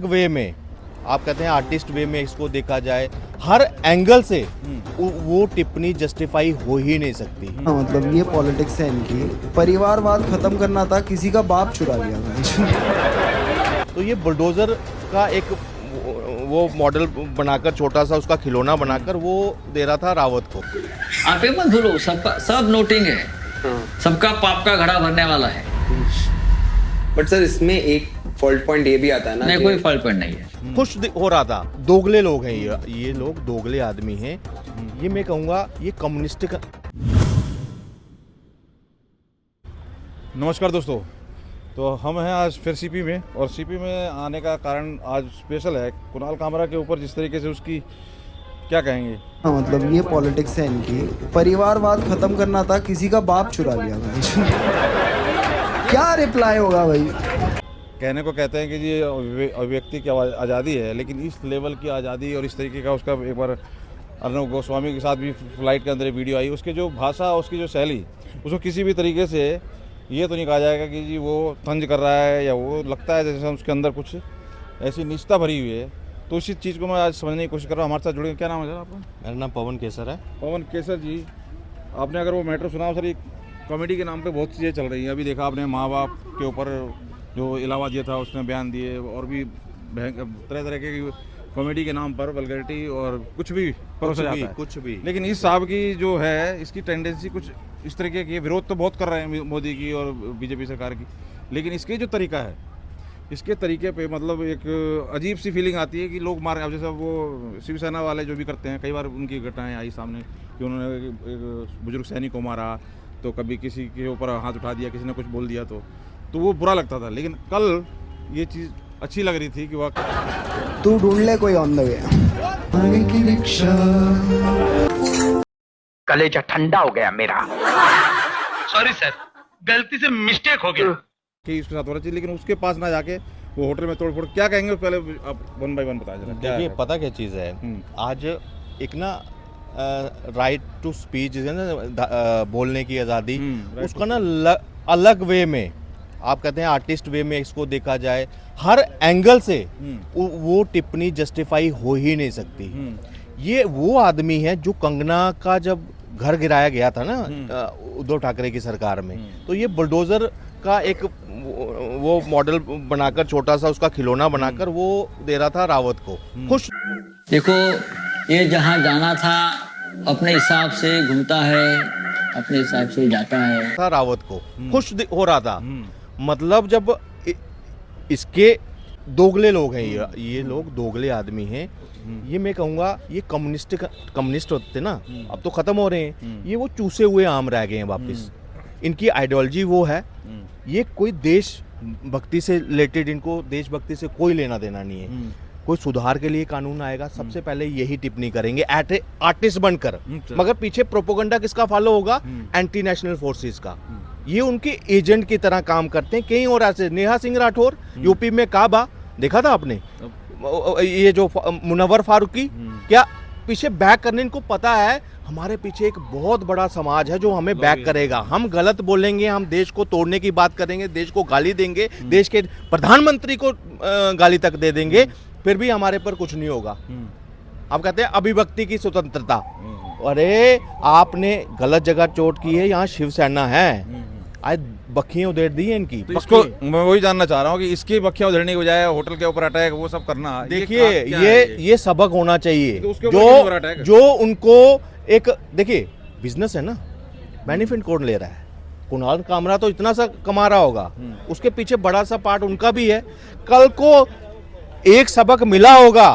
वे में आप कहते हैं आर्टिस्ट वे में इसको देखा जाए, हर एंगल से वो टिप्पणी जस्टिफाई हो ही नहीं सकती। मतलब ये पॉलिटिक्स है इनकी। परिवारवाद खत्म करना था, किसी का बाप चुरा लिया था। तो ये बुलडोजर का एक वो मॉडल बनाकर, छोटा सा उसका खिलौना बनाकर वो दे रहा था रावत को। आप ये मत भूलो, सबका सब नोटिंग है, सबका पाप का घड़ा भरने वाला है। बट सर इसमें एक फॉल्ट पॉइंट ये भी आता है ना, नहीं कोई फॉल्ट पॉइंट नहीं है। खुश हो रहा था। दोगले लोग हैं ये लोग दोगले आदमी हैं। ये मैं कहूँगा ये कम्युनिस्ट का। नमस्कार दोस्तों, तो हम हैं आज फिर सीपी में, और सीपी में आने का कारण आज स्पेशल है। कुणाल कामरा के ऊपर जिस तरीके से उसकी क्या कहेंगे, मतलब ये पॉलिटिक्स है इनकी। परिवारवाद खत्म करना था, किसी का बाप चुरा लिया था। क्या रिप्लाई होगा भाई? कहने को कहते हैं कि ये अभिव्यक्ति की आज़ादी है, लेकिन इस लेवल की आज़ादी और इस तरीके का उसका एक बार अर्नब गोस्वामी के साथ भी फ्लाइट के अंदर वीडियो आई, उसके जो भाषा, उसकी जो शैली, उसको किसी भी तरीके से ये तो नहीं कहा जाएगा कि जी वो तंज कर रहा है, या वो लगता है जैसे उसके अंदर कुछ ऐसी निष्ठा भरी हुई है। तो उसी चीज़ को मैं आज समझने की कोशिश कर रहा हूँ। हमारे साथ जुड़े, क्या नाम है सर आपका? मेरा नाम पवन केसर है। पवन केसर जी, आपने अगर वो मैटर सुना हो सर, ये कॉमेडी के नाम पे बहुत चीज़ें चल रही हैं। अभी देखा आपने माँ बाप के ऊपर जो इलाहाबाद ये था उसने बयान दिए, और भी तरह तरह के कॉमेडी के नाम पर वल्गैरिटी और कुछ भी परोसा जाता है, कुछ भी। लेकिन इस साहब की जो है, इसकी टेंडेंसी कुछ इस तरीके की, विरोध तो बहुत कर रहे हैं मोदी की और बीजेपी सरकार की, लेकिन इसके जो तरीका है, इसके तरीके पे मतलब एक अजीब सी फीलिंग आती है कि लोग मारे। अब जैसे वो शिवसेना वाले जो भी करते हैं, कई बार उनकी घटनाएं आई सामने कि उन्होंने एक बुजुर्ग सैनिक को मारा, तो कभी किसी के ऊपर हाथ उठा दिया, किसी ने कुछ बोल दिया तो वो बुरा लगता था। लेकिन कल ये चीज़ अच्छी लग रही थी कि वाह, तू ढूंढ ले कोई ऑन द वे। कलेजा ठंडा हो गया मेरा। सॉरी सर, गलती से मिस्टेक हो गया। कि उसके साथ होना चाहिए, लेकिन उसके पास ना जाके वो होटल में तोड़ फोड़ क्या कहेंगे, पहले आप वन बाय वन बताया जरा। देखिए पता क्या चीज़ है, आज एक ना राइट टू स्पीच है ना, बोलने की आज़ादी, उसका ना अलग वे में आप कहते हैं आर्टिस्ट वे में इसको देखा जाए, हर एंगल से वो टिप्पणी जस्टिफाई हो ही नहीं सकती। ये वो आदमी है जो कंगना का जब घर गिराया गया था ना उद्धव ठाकरे की सरकार में, तो ये बुलडोजर का एक वो मॉडल बनाकर, छोटा सा उसका खिलौना बनाकर वो दे रहा था रावत को। खुश देखो, ये जहाँ जाना था अपने हिसाब से घूमता है, अपने हिसाब से जाता है। था रावत को खुश हो रहा था। मतलब जब इसके दोगले लोग हैं ये लोग दोगले आदमी हैं। ये मैं कहूँगा ये कम्युनिस्ट होते ना, अब तो खत्म हो रहे हैं। ये वो चूसे हुए आम रह गए हैं वापस। इनकी आइडियोलॉजी वो है, ये कोई देश भक्ति से रिलेटेड, इनको देशभक्ति से कोई लेना देना नहीं है। कोई सुधार के लिए कानून आएगा, सबसे पहले यही टिप्पणी करेंगे आर्टिस्ट बनकर, मगर पीछे प्रोपोगंडा किसका फॉलो होगा? एंटी नेशनल फोर्सेस का। ये उनके एजेंट की तरह काम करते हैं। कहीं और ऐसे नेहा सिंह राठौर यूपी में काबा देखा था आपने, ये जो मुनव्वर फारूकी, क्या पीछे बैक करने, इनको पता है हमारे पीछे एक बहुत बड़ा समाज है जो हमें बैक करेगा। हम गलत बोलेंगे, हम देश को तोड़ने की बात करेंगे, देश को गाली देंगे, देश के प्रधानमंत्री को गाली तक दे देंगे, फिर भी हमारे पर कुछ नहीं होगा। आप कहते हैं अभिव्यक्ति की स्वतंत्रता, अरे आपने गलत जगह चोट की है। यहाँ शिवसेना है, आज बखियां उधेड़ दी है इनकी। तो इसको मैं वही जानना चाह रहा हूँ कि इसकी बखियां उधेड़ने की बजाय होटल के ऊपर अटैक वो सब करना, देखिए ये सबक होना चाहिए। तो जो उनको एक, देखिए बिजनेस है ना, बेनिफिट कौन ले रहा है? कुणाल कामरा तो इतना सा कमा रहा होगा, उसके पीछे बड़ा सा पार्ट उनका भी है। कल को एक सबक मिला होगा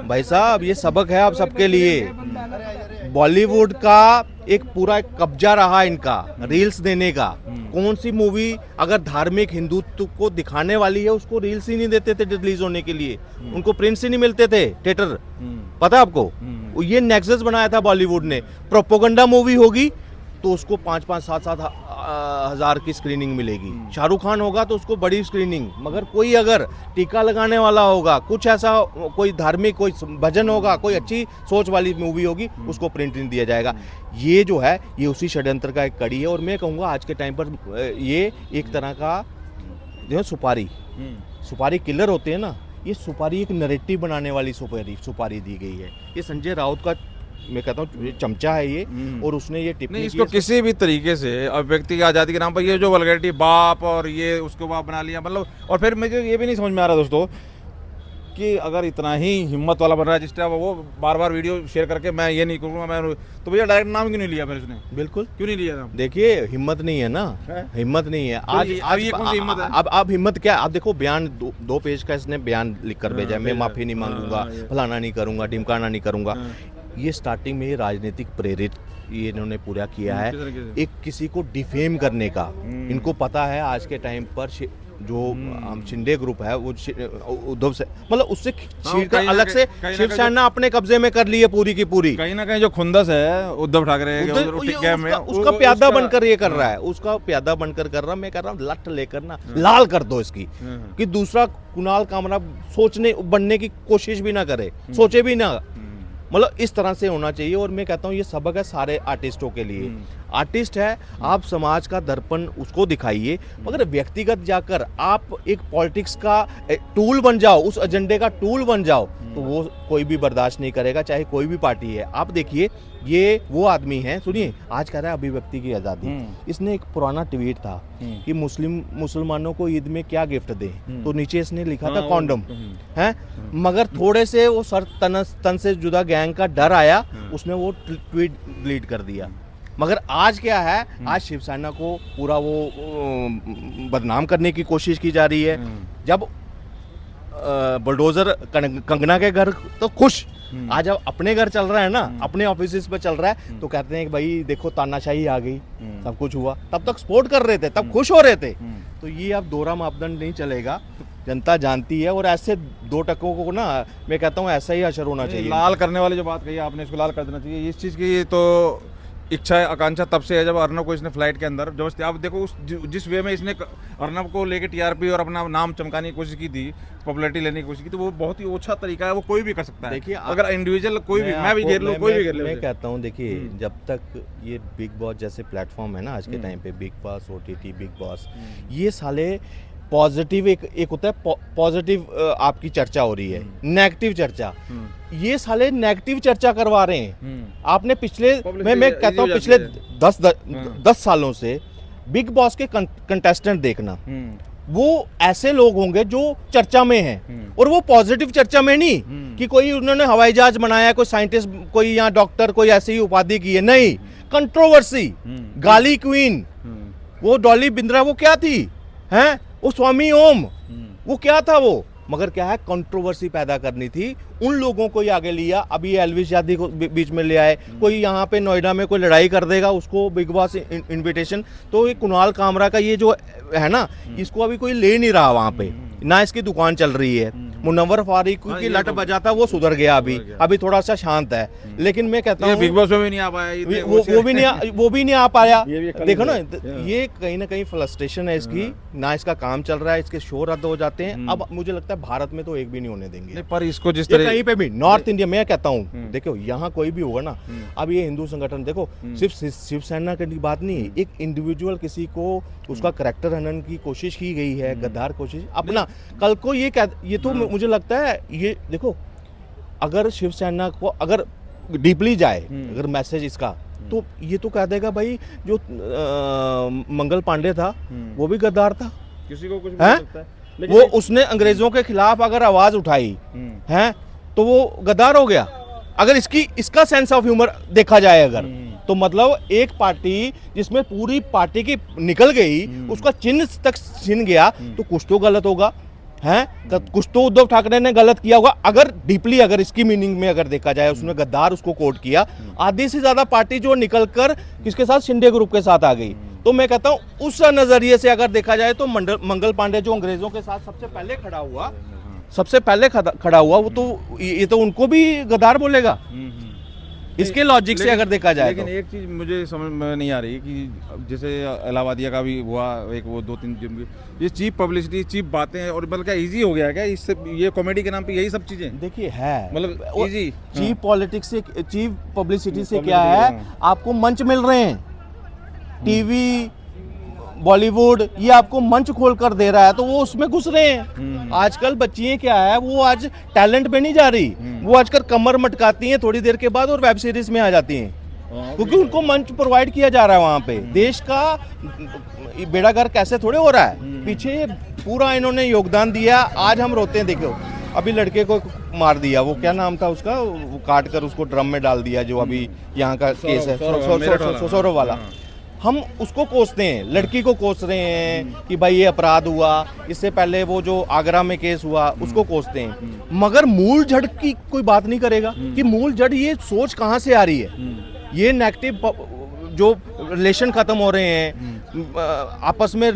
भाई साहब, ये सबक है आप सबके लिए। बॉलीवुड का एक पूरा कब्जा रहा इनका रील्स देने का। कौन सी मूवी अगर धार्मिक हिंदुत्व को दिखाने वाली है, उसको रील्स ही नहीं देते थे रिलीज होने के लिए, उनको प्रिंट्स ही नहीं मिलते थे थिएटर। पता है आपको? ये नेक्सस बनाया था बॉलीवुड ने। प्रोपोगंडा मूवी होगी तो उसको 5-5, 7-7 हज़ार की स्क्रीनिंग मिलेगी। शाहरुख खान होगा तो उसको बड़ी स्क्रीनिंग, मगर कोई अगर टीका लगाने वाला होगा, कुछ ऐसा कोई धार्मिक, कोई भजन होगा, कोई अच्छी सोच वाली मूवी होगी, उसको प्रिंट नहीं दिया जाएगा। ये जो है ये उसी षड्यंत्र का एक कड़ी है। और मैं कहूँगा आज के टाइम पर ये एक तरह का जो सुपारी किलर होते हैं ना, ये सुपारी एक नैरेटिव बनाने वाली सुपारी दी गई है। ये संजय राउत का, मैं कहता हूँ ये चमचा है ये, और उसने ये टिप्पणी नहीं, की इसको है। किसी भी तरीके से अभिव्यक्ति की आज़ादी के नाम पर ये जो वल्गैरिटी बाप और ये उसको बाप बना लिया, मतलब। और फिर मुझे ये भी नहीं समझ में आ रहा दोस्तों कि अगर इतना ही हिम्मत वाला बन रहा है जिस टाइम वो बार बार वीडियो शेयर करके मैं ये नहीं करूँगा, मैं, तो भैया डायरेक्ट नाम क्यों नहीं लिया फिर उसने? बिल्कुल, क्यों नहीं लिया नाम? देखिए हिम्मत नहीं है ना, है? हिम्मत नहीं है। तो अब ये कौन सी हिम्मत है? अब हिम्मत क्या? आप देखो बयान दो पेज का इसने बयान लिख कर भेजा है, मैं माफी नहीं मांगूंगा, फलाना नहीं करूंगा, ढिमकाना नहीं करूंगा। ये स्टार्टिंग में ये राजनीतिक प्रेरित ये इन्होंने पूरा किया है, किस तरीके से? एक किसी को डिफेम करने का। इनको पता है आज के टाइम पर जो शिंदे ग्रुप है वो उद्धव से, मतलब उससे छीन कर अलग से शिवसेना अपने कब्जे में कर ली है पूरी की पूरी। कहीं ना कहीं जो खुंदस है उद्धव ठाकरे उसका प्यादा बनकर ये कर रहा है, उसका प्यादा बनकर कर रहा। मैं कह रहा हूँ लट लेकर ना लाल कर दो इसकी, कि दूसरा कुणाल कामरा सोचने बनने की कोशिश भी ना करे, सोचे भी ना, मतलब इस तरह से होना चाहिए। और मैं कहता हूँ ये सबक है सारे आर्टिस्टों के लिए। आर्टिस्ट है, आप समाज का दर्पण उसको दिखाइए, मगर व्यक्तिगत जाकर आप एक पॉलिटिक्स का टूल बन जाओ, उस एजेंडे का टूल बन जाओ, तो वो कोई भी बर्दाश्त नहीं करेगा, चाहे कोई भी पार्टी है। आप देखिए ये वो आदमी है, सुनिए, आज कह रहा है अभिव्यक्ति की आज़ादी। इसने एक पुराना ट्वीट था कि मुसलमानों को ईद में क्या गिफ्ट दें, तो नीचे इसने लिखा था कॉन्डम है, मगर थोड़े से वो सर तन से जुदा गैंग का डर आया, उसने वो ट्वीट डिलीट कर दिया। मगर आज क्या है, आज शिवसेना को पूरा वो बदनाम करने की कोशिश की जा रही है। जब बुलडोजर कंगना के घर तो खुश, आज अब अपने घर चल रहा है ना, अपने ऑफिस पे चल रहा है, तो कहते हैं कि भाई देखो तानाशाही आ गई, सब कुछ हुआ। तब तक सपोर्ट कर रहे थे, तब खुश हो रहे थे। तो ये अब दोहरा मापदंड नहीं चलेगा, जनता जानती है। और ऐसे दो टकों को ना मैं कहता हूँ ऐसा ही असर होना चाहिए। लाल करने वाली जो बात कही आपने, इसको लाल कर देना चाहिए। इस चीज़ की तो इच्छा है, आकांक्षा तब से है जब अर्नब को इसने फ्लाइट के अंदर जबरदस्ती, आप देखो उस जिस वे में इसने अर्नब को लेके टीआरपी और अपना नाम चमकाने की कोशिश की थी, पॉपुलैरिटी लेने की कोशिश की, तो वो बहुत ही ओछा तरीका है, वो कोई भी कर सकता है। देखिए अगर इंडिविजुअल कोई भी, मैं भी घेर लूँ, कोई भी घेर ले। मैं कहता हूँ देखिए, जब तक ये बिग बॉस जैसे प्लेटफॉर्म है ना आज के टाइम पे, big boss, OTT, big boss, ये साले पॉजिटिव एक होता है पॉजिटिव आपकी चर्चा हो रही है, नेगेटिव चर्चा, ये साले नेगेटिव चर्चा करवा रहे हैं। आपने पिछले मैं कहता हूँ पिछले 10 सालों से बिग बॉस के कंटेस्टेंट देखना, वो ऐसे लोग होंगे जो चर्चा में हैं, और वो पॉजिटिव चर्चा में नहीं कि कोई उन्होंने हवाई जहाज बनाया, कोई साइंटिस्ट, कोई यहाँ डॉक्टर, कोई ऐसी ही उपाधि की है, नहीं, कंट्रोवर्सी, गाली क्वीन, वो डॉली बिंद्रा, वो क्या थी हैं, वो स्वामी ओम, वो क्या था वो, मगर क्या है, कंट्रोवर्सी पैदा करनी थी, उन लोगों को ही आगे लिया। अभी एल्विस यादव को बीच में ले आए, कोई यहाँ पे नोएडा में कोई लड़ाई कर देगा, उसको बिग बॉस इनविटेशन, तो ये कुणाल कामरा का ये जो है ना, इसको अभी कोई ले नहीं रहा वहाँ पे, ना इसकी दुकान चल रही है। मुनव्वर फारूक की लट बजा था, वो सुधर गया, अभी थोड़ा सा शांत है। लेकिन मैं कहता हूँ बिग बॉस में भी नहीं आ पाया, वो भी नहीं आ पाया। देखो ना, ये कहीं ना कहीं फ्रस्ट्रेशन है इसकी, ना इसका काम चल रहा है, इसके शो रद्द हो जाते हैं। अब मुझे लगता है भारत में तो एक भी नहीं होने देंगे, पर इसको जिस तरह कहीं पे भी, नॉर्थ इंडिया में कहता हूँ, देखो यहाँ कोई भी होगा ना, अब ये हिंदू संगठन देखो, सिर्फ शिवसेना की बात नहीं, एक इंडिविजुअल किसी को उसका करैक्टर हनन की कोशिश की गई है, गद्दार कोशिश अपना, कल को ये तो मुझे लगता है, ये देखो, अगर शिवसेना को अगर डीपली जाए अगर मैसेज इसका, तो ये तो कह देगा भाई जो मंगल पांडे था वो भी गद्दार था, किसी को कुछ भी हो सकता है, वो उसने अंग्रेजों के खिलाफ अगर आवाज उठाई है तो वो गद्दार हो गया। अगर इसका सेंस ऑफ ह्यूमर देखा जाए अगर, तो मतलब एक पार्टी जिसमें पूरी पार्टी की निकल गई, उसका चिन्ह तक छिन गया, तो कुछ तो गलत होगा हैं, कुछ तो उद्धव ठाकरे ने गलत किया होगा। अगर डीपली अगर इसकी मीनिंग में अगर देखा जाए, उसने गद्दार उसको कोट किया, आधी से ज्यादा पार्टी जो निकलकर किसके साथ, शिंदे ग्रुप के साथ आ गई। तो मैं कहता हूं उस नजरिए से अगर देखा जाए तो मंगल पांडे जो अंग्रेजों के साथ सबसे पहले खड़ा हुआ, वो तो ये तो उनको भी गद्दार बोलेगा इसके लॉजिक से अगर देखा जाए। लेकिन एक चीज मुझे समझ में नहीं आ रही कि जैसे इलाहाबादिया का भी हुआ, एक वो 2-3 ये चीप पब्लिसिटी, चीप बातें, और मतलब क्या इजी हो गया क्या इससे, ये कॉमेडी के नाम पे यही सब चीजें, देखिए है मतलब इजी। चीप पॉलिटिक्स से, चीप पब्लिसिटी से क्या है, आपको मंच मिल रहे हैं, टीवी, बॉलीवुड ये आपको मंच खोल कर दे रहा है तो वो उसमें घुस रहे हैं। आजकल बच्चियां क्या है, वो आज टैलेंट पे नहीं जा रही, वो आजकल कमर मटकाती हैं थोड़ी देर के बाद और वेब सीरीज में आ जाती हैं, क्योंकि उनको मंच प्रोवाइड किया जा रहा है वहाँ पे। देश का बेड़ा गर्क कैसे थोड़े हो रहा है, पीछे पूरा इन्होंने योगदान दिया। आज हम रोते हैं, देखो अभी लड़के को मार दिया, वो क्या नाम था उसका, वो काट कर उसको ड्रम में डाल दिया, जो अभी यहाँ का केस है सौरव वाला। हम उसको कोसते हैं, लड़की को कोस रहे हैं कि भाई ये अपराध हुआ। इससे पहले वो जो आगरा में केस हुआ उसको कोसते हैं, मगर मूल जड़ की कोई बात नहीं करेगा कि मूल जड़ ये सोच कहाँ से आ रही है। ये नेगेटिव जो रिलेशन खत्म हो रहे हैं, आपस में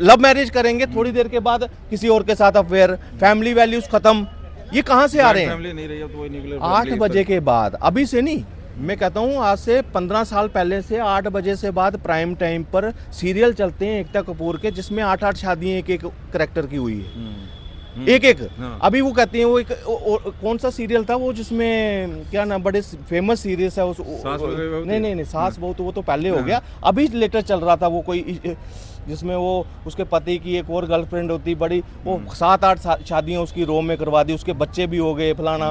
लव मैरिज करेंगे, थोड़ी देर के बाद किसी और के साथ अफेयर, फैमिली वैल्यूज खत्म, ये कहाँ से आ रहे हैं? 8 बजे के बाद, अभी से नहीं, मैं कहता हूँ आज से 15 साल पहले से 8 बजे से बाद प्राइम टाइम पर सीरियल चलते हैं एकता कपूर के, जिसमें 8-8 शादियां एक कैरेक्टर की हुई है, एक अभी वो कहती हैं, वो एक कौन सा सीरियल था वो जिसमें क्या नाम, बड़े फेमस सीरीज है उस, नहीं सास बहू तो वो तो पहले हो गया, अभी लेटेस्ट चल रहा था वो कोई, जिसमें वो उसके पति की एक और गर्लफ्रेंड होती बड़ी, वो 7-8 शादियां उसकी रो में करवा दी, उसके बच्चे भी हो गए फलाना,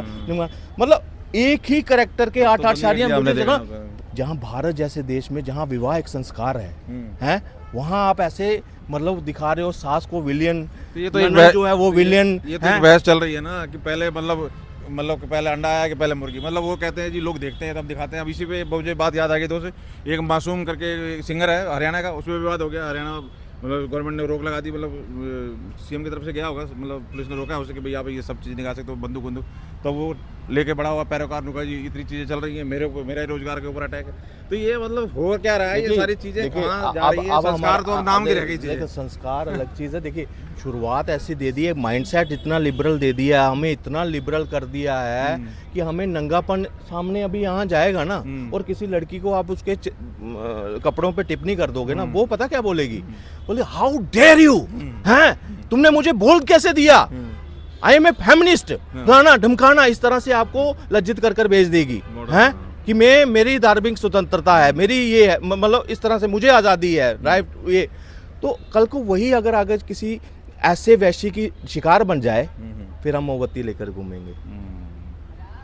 मतलब एक ही कैरेक्टर के 8-8 शादियां। जहाँ भारत जैसे देश में जहाँ विवाह एक संस्कार है वहाँ आप ऐसे मतलब दिखा रहे हो सास को विलियन, तो ये तो जो है वो विलियन। ये तो बहस चल रही है ना कि पहले मतलब पहले अंडा आया कि पहले मुर्गी, मतलब वो कहते हैं जी लोग देखते हैं तब दिखाते हैं। अब इसी पे मुझे बात याद आ गई दोस्त, एक मासूम करके सिंगर है हरियाणा का, उसमें विवाद हो गया। हरियाणा मतलब गवर्नमेंट ने रोक लगा दी, मतलब सीएम की तरफ से गया होगा, मतलब पुलिस ने रोका उसे कि भाई आप ये सब चीज़ निकाल सकते हो, बंदूक तो वो लेके बड़ा हुआ पैरोकार नुका जी इतनी चीज़ें चल रही हैं, मेरे रोजगार के ऊपर अटैक है। तो ये मतलब हो क्या रहा है, ये सारी चीज़ें कहाँ जा रही है? संस्कार तो अब नाम की रह गई चीज़, संस्कार अलग चीज़ है। देखिए शुरुआत ऐसी दे दी है, माइंडसेट इतना लिबरल दे दिया, हमें इतना लिबरल कर दिया है कि हमें नंगापन सामने अभी यहाँ जाएगा ना, और किसी लड़की को आप उसके कपड़ों पे टिप्पणी कर दोगे ना, वो पता क्या बोलेगी, बोले हाउ डेयर यू, हैं तुमने मुझे बोल कैसे दिया, आई एम ए फेमिनिस्ट, फलाना ढमकाना, इस तरह से आपको लज्जित कर भेज देगी, हैं कि मेरी धार्मिक स्वतंत्रता है, मेरी ये है, मतलब इस तरह से मुझे आज़ादी है, राइट। ये तो कल को वही अगर आगे किसी ऐसे वैश्य की शिकार बन जाए, फिर हम मोमबत्ती लेकर घूमेंगे।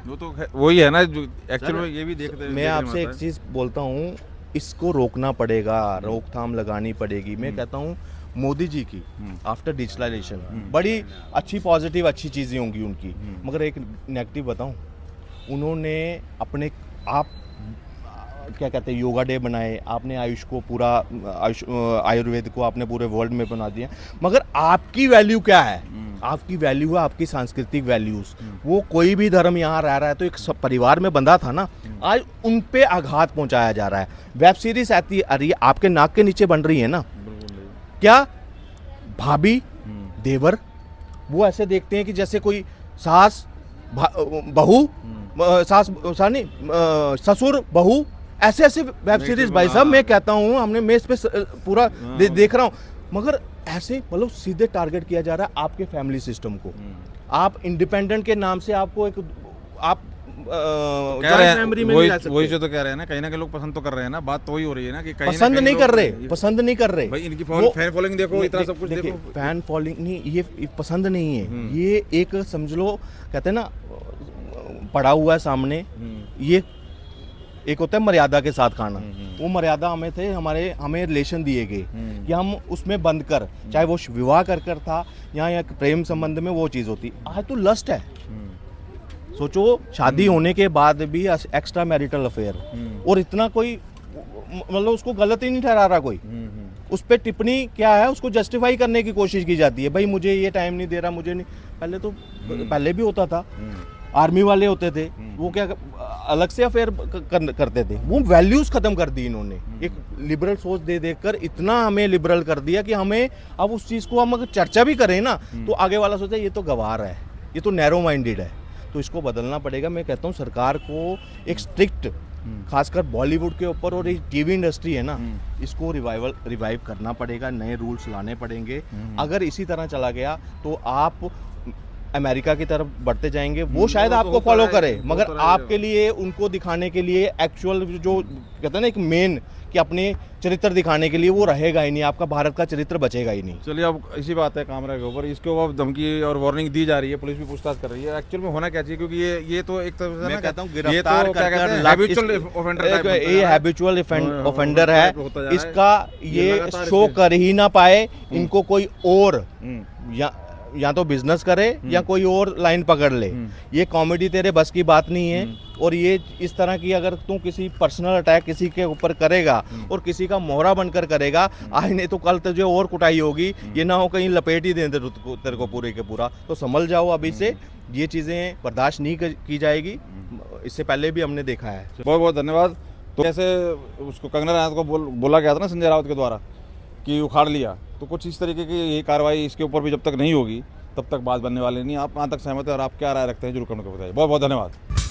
वो तो वही है ना जो एक्चुअल में ये भी देखते हैं। मैं आपसे एक चीज़ बोलता हूँ, इसको रोकना पड़ेगा, रोकथाम लगानी पड़ेगी। मैं कहता हूँ मोदी जी की आफ्टर डिजिटलाइजेशन बड़ी अच्छी पॉजिटिव अच्छी चीज़ें होंगी उनकी, मगर एक नेगेटिव बताऊँ, उन्होंने अपने आप क्या कहते हैं योगा डे बनाए, आपने आयुष को पूरा आयुर्वेद को आपने पूरे वर्ल्ड में बना दिया, मगर आपकी वैल्यू क्या है? आपकी वैल्यू है आपकी सांस्कृतिक वैल्यूज। वो कोई भी धर्म यहाँ रह रहा है तो एक परिवार में बंधा था ना, आज उन पे आघात पहुंचाया जा रहा है। वेब सीरीज आती आ रही है, आपके नाक के नीचे बन रही है ना, क्या भाभी देवर वो ऐसे देखते हैं कि जैसे कोई सास बहू, सास नहीं ससुर बहू, ऐसे ऐसे वेब सीरीज भाई साहब मैं कहता हूँ, हमने मैं इस पे पूरा देख रहा हूँ, मगर ऐसे मतलब सीधे टारगेट किया जा रहा है आपके फैमिली सिस्टम को। आप इंडिपेंडेंट के नाम से आपको एक आप फैमिली में नहीं जा सकते। वही जो तो कह रहे हैं ना, कहीं ना कहीं लोग पसंद तो कर रहे हैं ना, बात तो वही हो रही है ना कि पसंद नहीं कर रहे भाई, इनकी फैन फॉलोइंग देखो, इतना सब कुछ देखो। फैन फॉलोइंग नहीं, ये पसंद नहीं है, ये एक समझ लो कहते हैं ना पड़ा हुआ है सामने। ये एक होता है मर्यादा के साथ खाना, वो मर्यादा हमें थे, हमें रिलेशन दिए गए कि हम उसमें बंद कर, चाहे वो विवाह कर था या प्रेम संबंध में वो चीज़ होती। आज तो लस्ट है, सोचो शादी होने के बाद भी एक्स्ट्रा मैरिटल अफेयर, और इतना कोई मतलब उसको गलत ही नहीं ठहरा रहा कोई, उस पर टिप्पणी क्या है, उसको जस्टिफाई करने की कोशिश की जाती है, भाई मुझे ये टाइम नहीं दे रहा, मुझे नहीं। पहले भी होता था, आर्मी वाले होते थे वो क्या अलग से अफेयर करते थे, वो वैल्यूज खत्म कर दी इन्होंने। एक लिबरल सोच दे देकर इतना हमें लिबरल कर दिया कि हमें अब उस चीज़ को हम अगर चर्चा भी करें ना तो आगे वाला सोचता है ये तो गवार है, ये तो नैरो माइंडेड है, तो इसको बदलना पड़ेगा। मैं कहता हूँ सरकार को एक स्ट्रिक्ट, खासकर बॉलीवुड के ऊपर और ये टीवी इंडस्ट्री है ना, इसको रिवाइव करना पड़ेगा, नए रूल्स लाने पड़ेंगे। अगर इसी तरह चला गया तो आप अमेरिका की तरफ बढ़ते जाएंगे, वो शायद वो तो आपको होता फॉलो है, करे, वो मगर तो रहेगा। आपके लिए उनको दिखाने के लिए एक्चुअल जो कहते हैं ना एक मेन कि अपने चरित्र दिखाने के लिए वो रहेगा ही नहीं, आपका भारत का चरित्र बचेगा ही नहीं। चलिए अब इसी बात है कैमरा के ऊपर, इसके ऊपर धमकी और वार्निंग दी जा रही है, पुलिस भी पूछताछ कर रही है। एक्चुअल में होना क्या चाहिए, क्योंकि ये तो एक तरह से मैं ना कहता हूँ ये तो गिरफ्तार क्या कहते हैं कर हैबिचुअल ऑफेंडर, ये हैबिचुअल ऑफेंडर है, होता जा रहा है। इसका ये ये लगातार शो इसके- कर ही ना पाए, इनको कोई और हम्म, या तो बिजनेस करे या कोई और लाइन पकड़ ले, ये कॉमेडी तेरे बस की बात नहीं है। और ये इस तरह की अगर तू किसी पर्सनल अटैक किसी के ऊपर करेगा और किसी का मोहरा बनकर करेगा, आज नहीं तो कल तुझे और कुटाई होगी, ये ना हो कहीं लपेट ही दें तेरे को पूरे के पूरा। तो समझ जाओ अभी से, ये चीज़ें बर्दाश्त नहीं की जाएगी, इससे पहले भी हमने देखा है। बहुत बहुत धन्यवाद। तो जैसे उसको कंगना रनौत को बोला गया था ना संजय राउत के द्वारा कि उखाड़ लिया, तो कुछ इस तरीके की ये कार्रवाई इसके ऊपर भी जब तक नहीं होगी तब तक बात बनने वाली नहीं। आप कहाँ तक सहमत है और आप क्या राय रखते हैं जरूर कमेंट करके बताइए। बहुत बहुत धन्यवाद।